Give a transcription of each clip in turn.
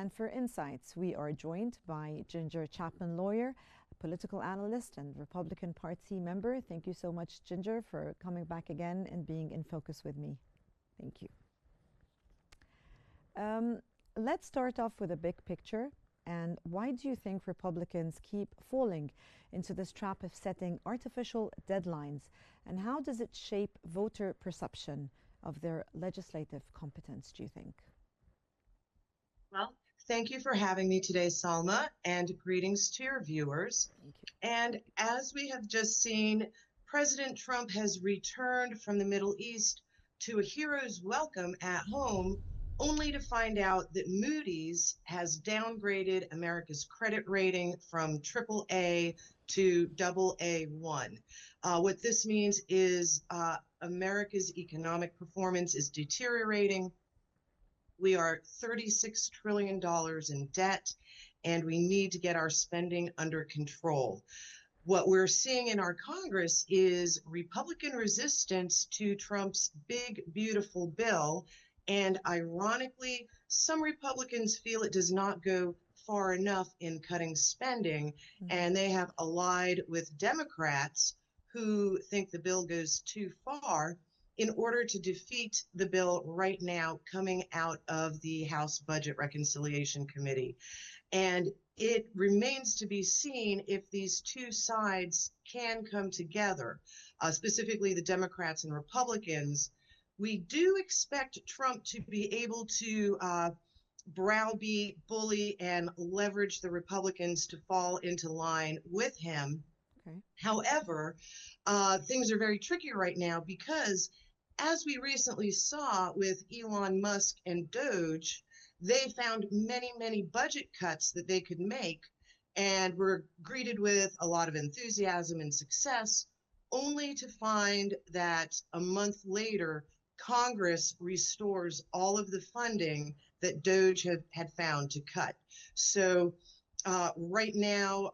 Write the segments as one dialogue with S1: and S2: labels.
S1: And for insights, we are joined by Ginger Chapman, lawyer, political analyst, and Republican Party member. Thank you so much, Ginger, for coming back again and being in focus with me. Thank you. Let's start off with a big picture. And why do you think Republicans keep falling into this trap of setting artificial deadlines? And how does it shape voter perception of their legislative competence, do you think?
S2: Well, thank you for having me today, Salma, and greetings to your viewers.
S1: Thank you.
S2: And as we have just seen, President Trump has returned from the Middle East to a hero's welcome at home, only to find out that Moody's has downgraded America's credit rating from AAA to AA1. What this means is America's economic performance is deteriorating. We are $36 trillion in debt, and we need to get our spending under control. What we're seeing in our Congress is Republican resistance to Trump's big, beautiful bill. And ironically, some Republicans feel it does not go far enough in cutting spending, and they have allied with Democrats who think the bill goes too far in order to defeat the bill right now coming out of the House Budget Reconciliation Committee. And it remains to be seen if these two sides can come together, specifically the Democrats and Republicans. We do expect Trump to be able to browbeat, bully, and leverage the Republicans to fall into line with him.
S1: Okay.
S2: However, things are very tricky right now because, as we recently saw with Elon Musk and Doge, they found many, many budget cuts that they could make and were greeted with a lot of enthusiasm and success, only to find that a month later, Congress restores all of the funding that Doge had found to cut. So right now,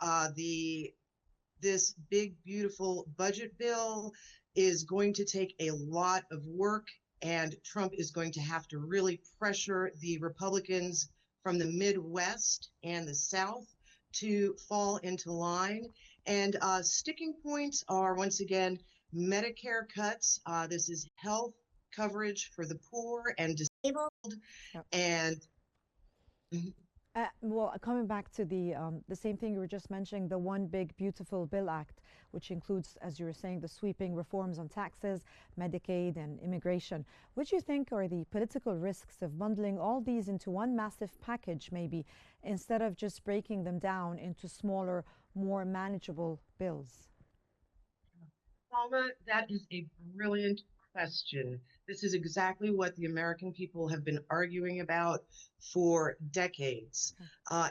S2: this big, beautiful budget bill is going to take a lot of work, and Trump is going to have to really pressure the Republicans from the Midwest and the South to fall into line. And sticking points are, once again, Medicare cuts. This is health coverage for the poor and disabled.
S1: Yep.
S2: And
S1: well, coming back to the same thing you were just mentioning, the One Big Beautiful Bill Act, which includes, as you were saying, the sweeping reforms on taxes, Medicaid, and immigration. What do you think are the political risks of bundling all these into one massive package, maybe, instead of just breaking them down into smaller, more manageable bills?
S2: Palma, that is a brilliant question. This is exactly what the American people have been arguing about for decades.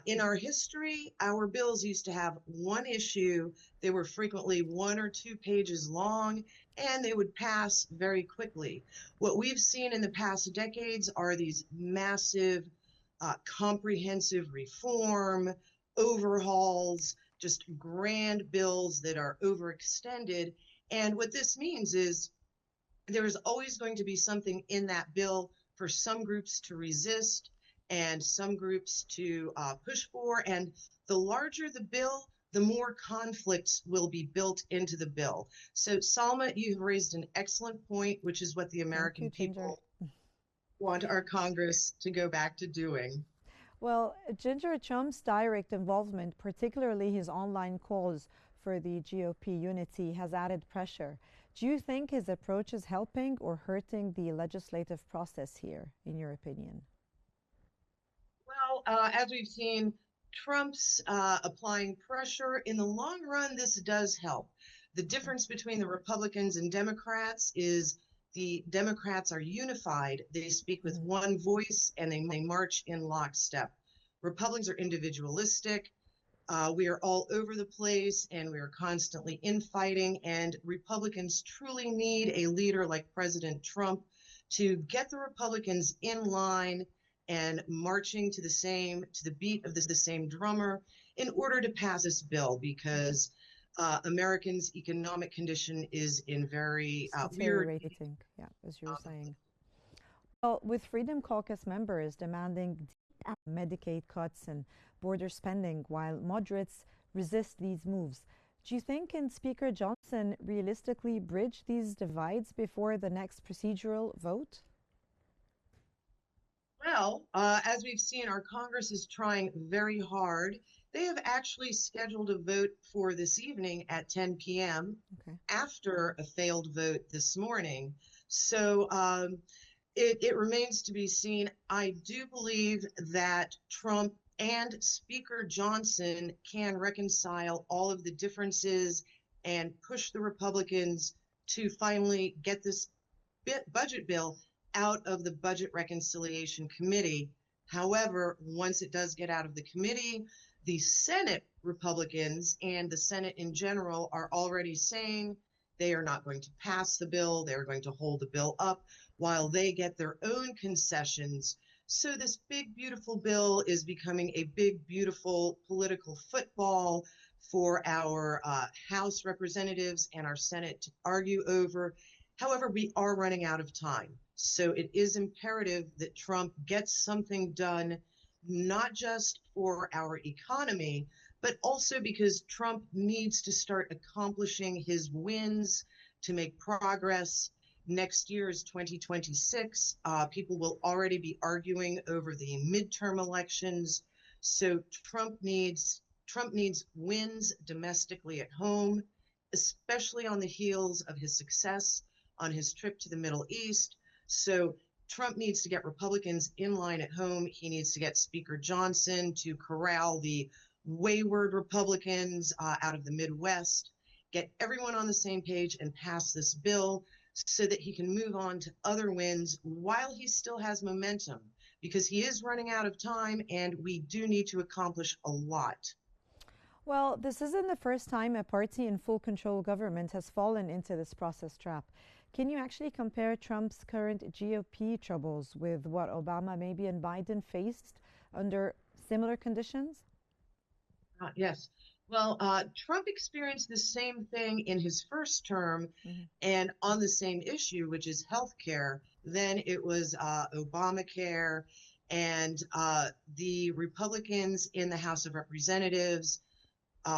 S2: In our history, our bills used to have one issue. They were frequently 1 or 2 pages long, and they would pass very quickly. What we've seen in the past decades are these massive, comprehensive reform, overhauls, just grand bills that are overextended. And what this means is there is always going to be something in that bill for some groups to resist and some groups to push for. And the larger the bill, the more conflicts will be built into the bill. So, Salma, you've raised an excellent point, which is what the American people want our Congress to go back to doing.
S1: Well, Ginger, Trump's direct involvement, particularly his online calls for the GOP unity, has added pressure. Do you think his approach is helping or hurting the legislative process here, in your opinion?
S2: Well, as we've seen, Trump's applying pressure. In the long run, this does help. The difference between the Republicans and Democrats is the Democrats are unified. They speak with one voice and they march in lockstep. Republicans are individualistic. We are all over the place and we are constantly infighting, and Republicans truly need a leader like President Trump to get the Republicans in line and marching to the beat of the same drummer in order to pass this bill, because Americans' economic condition is in very
S1: deteriorating, yeah, as you were saying. Well, with Freedom Caucus members demanding deep Medicaid cuts and border spending, while moderates resist these moves. Do you think can Speaker Johnson realistically bridge these divides before the next procedural vote?
S2: Well, as we've seen, our Congress is trying very hard. They have actually scheduled a vote for this evening at 10 p.m.
S1: Okay.
S2: after a failed vote this morning. So it remains to be seen. I do believe that Trump and Speaker Johnson can reconcile all of the differences and push the Republicans to finally get this budget bill out of the Budget Reconciliation Committee. However, once it does get out of the committee, the Senate Republicans and the Senate in general are already saying they are not going to pass the bill. They're going to hold the bill up while they get their own concessions. So this big, beautiful bill is becoming a big, beautiful political football for our House representatives and our Senate to argue over. However, we are running out of time. So it is imperative that Trump gets something done, not just for our economy, but also because Trump needs to start accomplishing his wins to make progress. Next year is 2026. People will already be arguing over the midterm elections. So Trump needs wins domestically at home, especially on the heels of his success on his trip to the Middle East. So Trump needs to get Republicans in line at home. He needs to get Speaker Johnson to corral the wayward Republicans out of the Midwest, get everyone on the same page and pass this bill so that he can move on to other wins while he still has momentum, because he is running out of time and we do need to accomplish a lot.
S1: Well, this isn't the first time a party in full control government has fallen into this process trap. Can you actually compare Trump's current GOP troubles with what Obama, maybe, and Biden faced under similar conditions?
S2: Yes. Well, Trump experienced the same thing in his first term
S1: Mhm.
S2: and on the same issue, which is health care. Then it was Obamacare, and the Republicans in the House of Representatives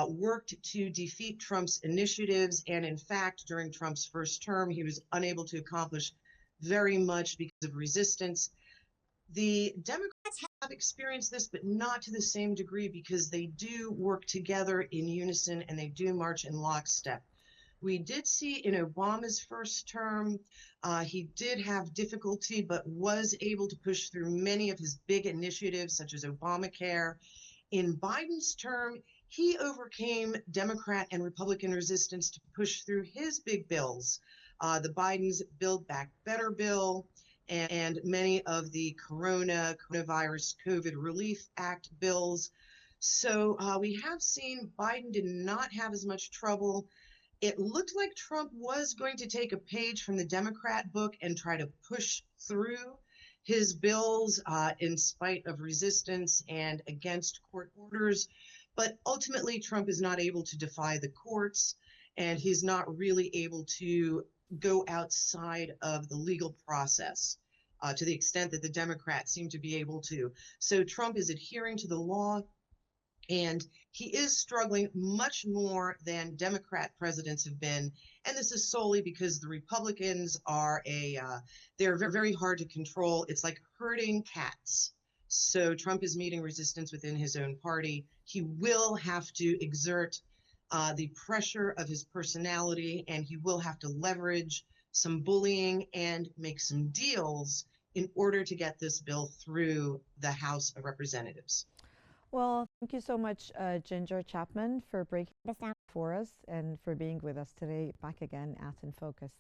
S2: worked to defeat Trump's initiatives. And in fact, during Trump's first term, he was unable to accomplish very much because of resistance. The Democrats have experienced this, but not to the same degree because they do work together in unison and they do march in lockstep. We did see in Obama's first term, he did have difficulty, but was able to push through many of his big initiatives, such as Obamacare. In Biden's term, he overcame Democrat and Republican resistance to push through his big bills. The Biden's Build Back Better bill and many of the coronavirus COVID Relief Act bills. So we have seen Biden did not have as much trouble. It looked like Trump was going to take a page from the Democrat book and try to push through his bills in spite of resistance and against court orders. But ultimately, Trump is not able to defy the courts, and he's not really able to go outside of the legal process to the extent that the Democrats seem to be able to. So Trump is adhering to the law, and he is struggling much more than Democrat presidents have been. And this is solely because the Republicans are they're very, very hard to control. It's like herding cats. So Trump is meeting resistance within his own party. He will have to exert the pressure of his personality, and he will have to leverage some bullying and make some deals in order to get this bill through the House of Representatives.
S1: Well, thank you so much, Ginger Chapman, for breaking this down for us and for being with us today, back again at In Focus.